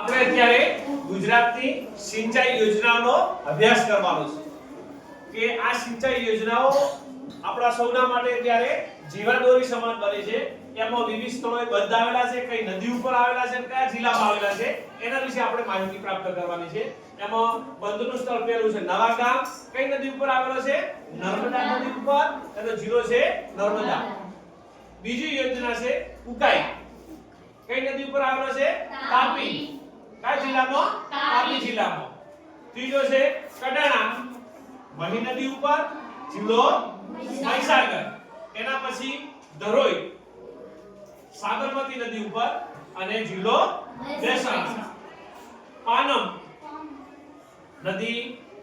આપણે અત્યારે ગુજરાતની સિંચાઈ યોજનાનો અભ્યાસ કરવાનો છે કે આ સિંચાઈ યોજનાઓ આપણા સૌના માટે અત્યારે જીવાદોરી સમાન બને છે. એમાં વિવિધ સ્થળોએ બંધ આવેલા છે, કઈ નદી ઉપર આવેલા છે, કયા જિલ્લામાં આવેલા છે એના વિશે આપણે માહિતી પ્રાપ્ત કરવાની છે. એમાં બંધનું સ્થળ પહેલું છે નવાગામ. કઈ નદી ઉપર આવેલો છે? નર્મદા નદી ઉપર. એનો જિલ્લો છે નર્મદા. બીજી યોજના છે ઉકાઈ. કઈ નદી ઉપર આવેલો છે? તાપી. કયા જિલ્લામાં? તાપી જિલ્લામાં. ત્રીજો છે કડાણા, મહી નદી ઉપર, જિલ્લો મહીસાગર. એના પછી ધરોઈ, સાબરમતી નદી ઉપર અને જિલ્લો મહેસાણા. પાનમ નદી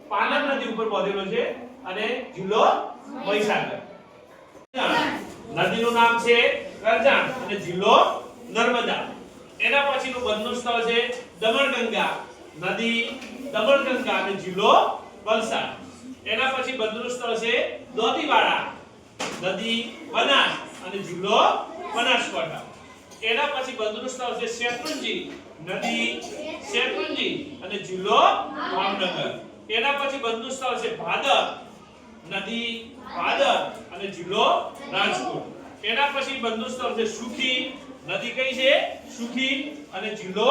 પાનમ નદી ઉપર બાંધેલો છે અને જિલ્લો મહીસાગર. નદીનું નામ છે કરજણ અને જિલ્લો નર્મદા. એના પછીનું બંધનું સ્થળ છે દમણગંગા નદી, દમણગંગા અને જિલ્લો વલસાડ. એના પછી બંધનું સ્થળ છે દોતીવાડા નદી, બનાસ અને જિલ્લો બનાસકાંઠા. એના પછી બંધનું સ્થળ છે શેત્રુંજી નદી, શેત્રુંજી અને જિલ્લો ભાવનગર. એના પછી બંધનું સ્થળ છે ભાદર નદી, ભાદર અને જિલ્લો રાજકોટ. એના પછી બંધનું સ્થળ છે સુખી નદી. કઈ છે? સુખી અને જિલ્લો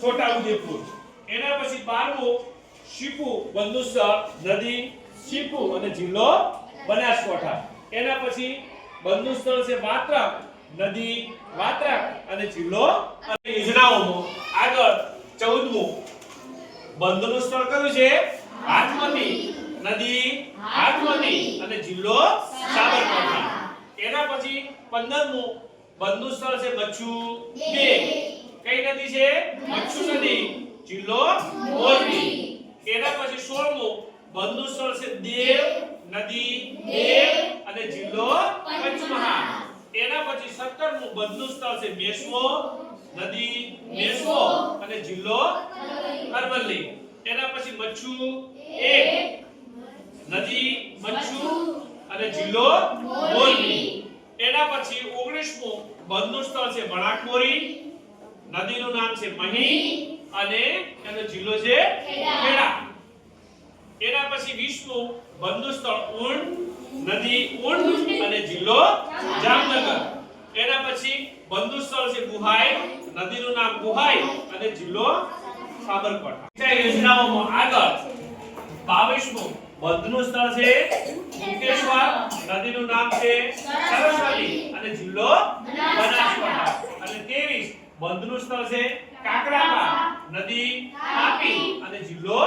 છોટાઉદેપુર. એના પછી 12મું શીપુ બંધનું સ્થળ નદી, શીપુ અને જિલ્લો બનાસકાંઠા. એના પછી બંધનું સ્થળ છે વાત્રક નદી, વાત્રક અને જિલ્લો. યોજનાઓમાં આગળ 14મું બંધનું સ્થળ કયું છે? હાથમતી નદી, હાથમતી અને જિલ્લો સાબરકાંઠા. એના પછી 15મું બંધનું સ્થળ છે બચ્ચુ 2. કઈ નદી છે? બચ્ચુ નદી, જિલ્લો મોરબી. એના પછી 16મું બંધનું સ્થળ છે દેવ નદી, દેવ અને જિલ્લો પંચમહાલ. એના પછી 17મું બંધનું સ્થળ છે મેશ્વો નદી, મેશ્વો અને જિલ્લો અરવલ્લી. એના પછી મચ્છુ 1 નદી, મચ્છુ અને જિલ્લો મોરબી. એના પછી 19મું બંધનું સ્થળ છે વણાકબોરી નદીનું નામ છે મહી અને એનો જિલ્લો છે ખેડા. એના પછી 20મું બંધનું સ્થળ ઊંટ નદી, ઊંટ અને જિલ્લો જામનગર. એના પછી બંધનું સ્થળ છે બુહાઈ નદીનું નામ બુહાઈ અને જિલ્લો સાબરકાંઠા. સિંચાઈ યોજનાઓમાં આગળ 22મું બંધનું સ્થળ છે મુકેશ્વર નદીનું નામ છે સરસ્વતી અને જિલ્લો બનાસકાંઠા. અને 23 બંધનું સ્થળ છે કાકરાપા નદી, તાપી અને જિલ્લો